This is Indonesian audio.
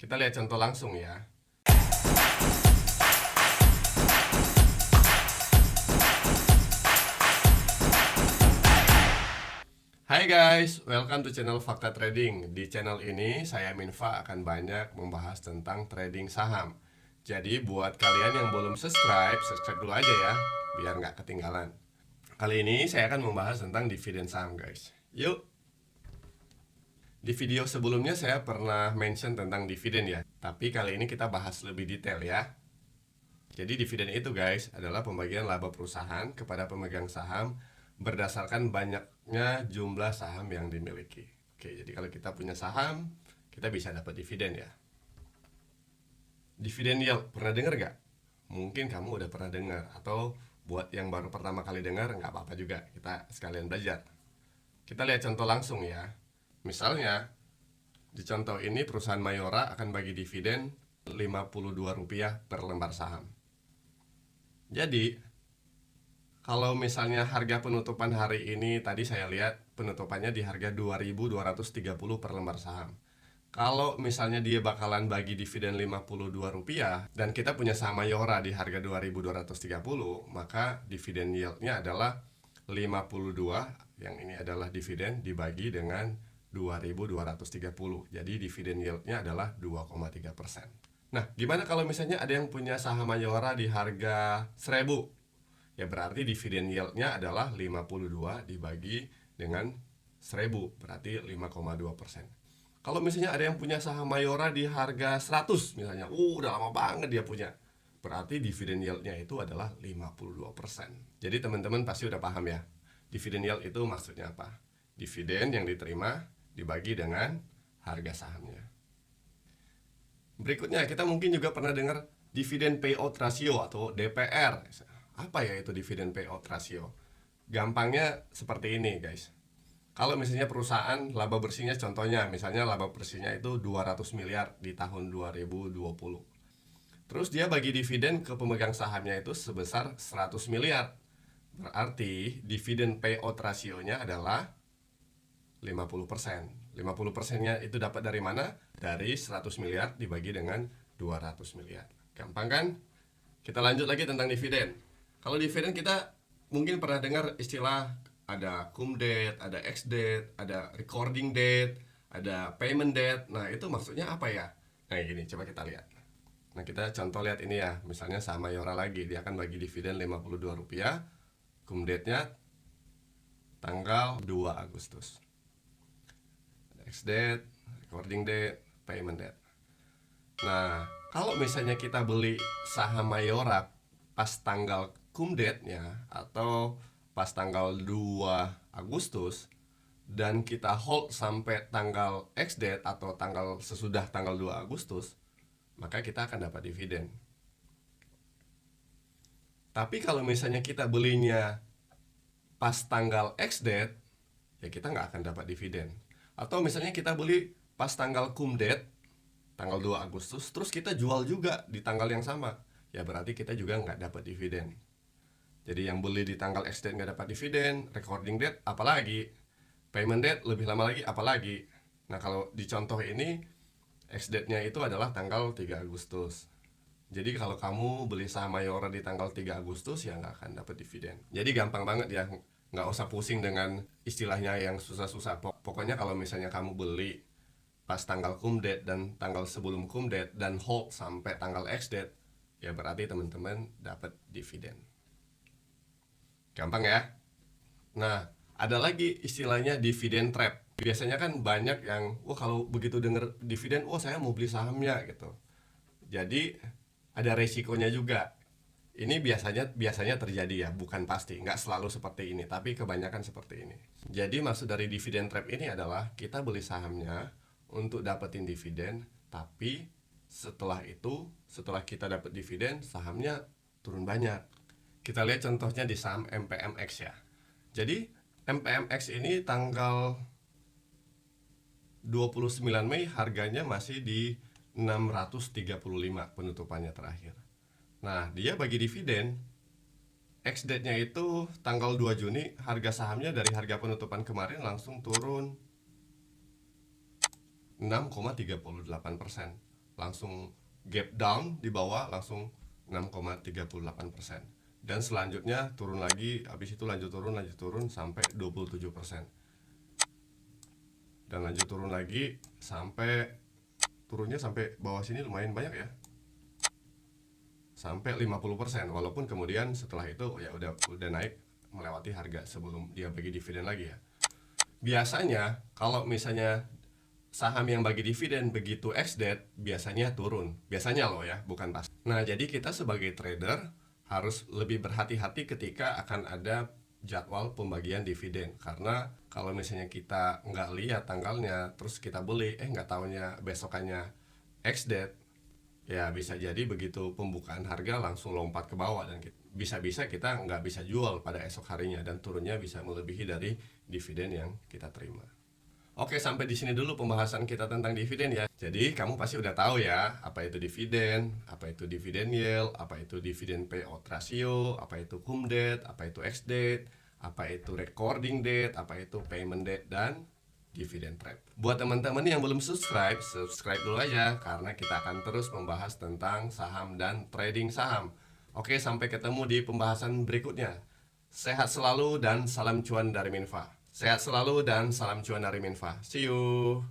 Kita lihat contoh langsung ya. Hai guys, welcome to channel Fakta Trading. Di channel ini saya Minfa akan banyak membahas tentang trading saham. Jadi buat kalian yang belum subscribe dulu aja ya, biar nggak ketinggalan. Kali ini saya akan membahas tentang dividen saham guys. Yuk. Di video sebelumnya saya pernah mention tentang dividen ya, tapi kali ini kita bahas lebih detail ya. Jadi dividen itu guys adalah pembagian laba perusahaan kepada pemegang saham berdasarkan banyaknya jumlah saham yang dimiliki. Oke, jadi kalau kita punya saham, kita bisa dapat dividen ya. Dividen yield, pernah dengar gak? Mungkin kamu udah pernah dengar, atau buat yang baru pertama kali dengar, nggak apa-apa juga, kita sekalian belajar. Kita lihat contoh langsung ya. Misalnya, di contoh ini perusahaan Mayora akan bagi dividen Rp52 per lembar saham. Jadi, kalau misalnya harga penutupan hari ini, tadi saya lihat penutupannya di harga 2.230 per lembar saham. Kalau misalnya dia bakalan bagi dividen Rp52 dan kita punya saham Mayora di harga 2.230, maka dividen yieldnya adalah 52, yang ini adalah dividen dibagi dengan 2.230. Jadi dividen yieldnya adalah 2,3%. Nah, gimana kalau misalnya ada yang punya saham Mayora di harga 1.000? Ya berarti dividen yieldnya adalah 52 dibagi dengan 1.000, berarti 5,2%. Kalau misalnya ada yang punya saham Mayora di harga 100 misalnya, udah lama banget dia punya, berarti dividen yieldnya itu adalah 52%. Jadi teman-teman pasti udah paham ya, dividen yield itu maksudnya apa? Dividen yang diterima dibagi dengan harga sahamnya. Berikutnya kita mungkin juga pernah dengar dividen payout ratio atau DPR. Apa ya itu dividen payout ratio? Gampangnya seperti ini guys. Kalau misalnya perusahaan laba bersihnya, contohnya misalnya laba bersihnya itu 200 miliar di tahun 2020. Terus dia bagi dividen ke pemegang sahamnya itu sebesar 100 miliar. Berarti dividen payout rasionya adalah 50%. 50%-nya itu dapat dari mana? Dari 100 miliar dibagi dengan 200 miliar. Gampang kan? Kita lanjut lagi tentang dividen. Kalau dividen kita mungkin pernah dengar istilah ada cum date, ada ex date, ada recording date, ada payment date. Nah, itu maksudnya apa ya? Nah, gini, coba kita lihat. Nah, kita contoh lihat ini ya. Misalnya sama Mayora lagi, dia akan bagi dividen Rp52. Cum date-nya tanggal 2 Agustus. Ex date, recording date, payment date. Nah, kalau misalnya kita beli saham Mayora pas tanggal cum date-nya atau pas tanggal 2 Agustus dan kita hold sampai tanggal ex date atau tanggal sesudah tanggal 2 Agustus, maka kita akan dapat dividen. Tapi kalau misalnya kita belinya pas tanggal ex date, ya kita nggak akan dapat dividen. Atau misalnya kita beli pas tanggal cum date, tanggal 2 Agustus, terus kita jual juga di tanggal yang sama, ya berarti kita juga nggak dapat dividen. Jadi yang beli di tanggal ex date nggak dapat dividen, recording date apalagi, payment date lebih lama lagi apalagi. Nah, kalau di contoh ini ex date-nya itu adalah tanggal 3 Agustus. Jadi kalau kamu beli saham Mayora di tanggal 3 Agustus ya nggak akan dapat dividen. Jadi gampang banget ya, nggak usah pusing dengan istilahnya yang susah-susah. Pokoknya kalau misalnya kamu beli pas tanggal cum date dan tanggal sebelum cum date dan hold sampai tanggal ex date, ya berarti teman-teman dapat dividen. Gampang ya. Nah, ada lagi istilahnya dividen trap. Biasanya kan banyak yang, wah kalau begitu denger dividen, wah saya mau beli sahamnya gitu. Jadi ada resikonya juga. Ini biasanya terjadi ya, bukan pasti, nggak selalu seperti ini, tapi kebanyakan seperti ini. Jadi maksud dari dividen trap ini adalah kita beli sahamnya untuk dapetin dividen, tapi setelah itu, setelah kita dapat dividen, sahamnya turun banyak. Kita lihat contohnya di saham MPMX ya. Jadi MPMX ini tanggal 29 Mei harganya masih di 635 penutupannya terakhir. Nah, dia bagi dividen ex date-nya itu tanggal 2 Juni, harga sahamnya dari harga penutupan kemarin langsung turun 6,38%. langsung gap down di bawah langsung 6,38%. Dan selanjutnya turun lagi, habis itu lanjut turun sampai 27%. Dan lanjut turun lagi sampai turunnya sampai bawah sini lumayan banyak ya. Sampai 50%, walaupun kemudian setelah itu ya udah naik melewati harga sebelum dia bagi dividen lagi ya. Biasanya kalau misalnya saham yang bagi dividen begitu ex-date biasanya turun. Biasanya loh ya, bukan pas. Nah, jadi kita sebagai trader harus lebih berhati-hati ketika akan ada jadwal pembagian dividen. Karena kalau misalnya kita nggak lihat tanggalnya, terus kita beli, nggak taunya besokannya ex-date, ya bisa jadi begitu pembukaan harga langsung lompat ke bawah dan bisa-bisa kita nggak bisa jual pada esok harinya dan turunnya bisa melebihi dari dividen yang kita terima. Oke, sampai di sini dulu pembahasan kita tentang dividen ya. Jadi kamu pasti udah tahu ya apa itu dividen, apa itu dividen yield, apa itu dividen payout ratio, apa itu cum date, apa itu ex date, apa itu recording date, apa itu payment date, dan dividen trap. Buat teman-teman yang belum subscribe, subscribe dulu aja karena kita akan terus membahas tentang saham dan trading saham. Oke, sampai ketemu di pembahasan berikutnya. Sehat selalu dan salam cuan dari Minfa. Sehat selalu dan salam cuan dari Minfa. See you.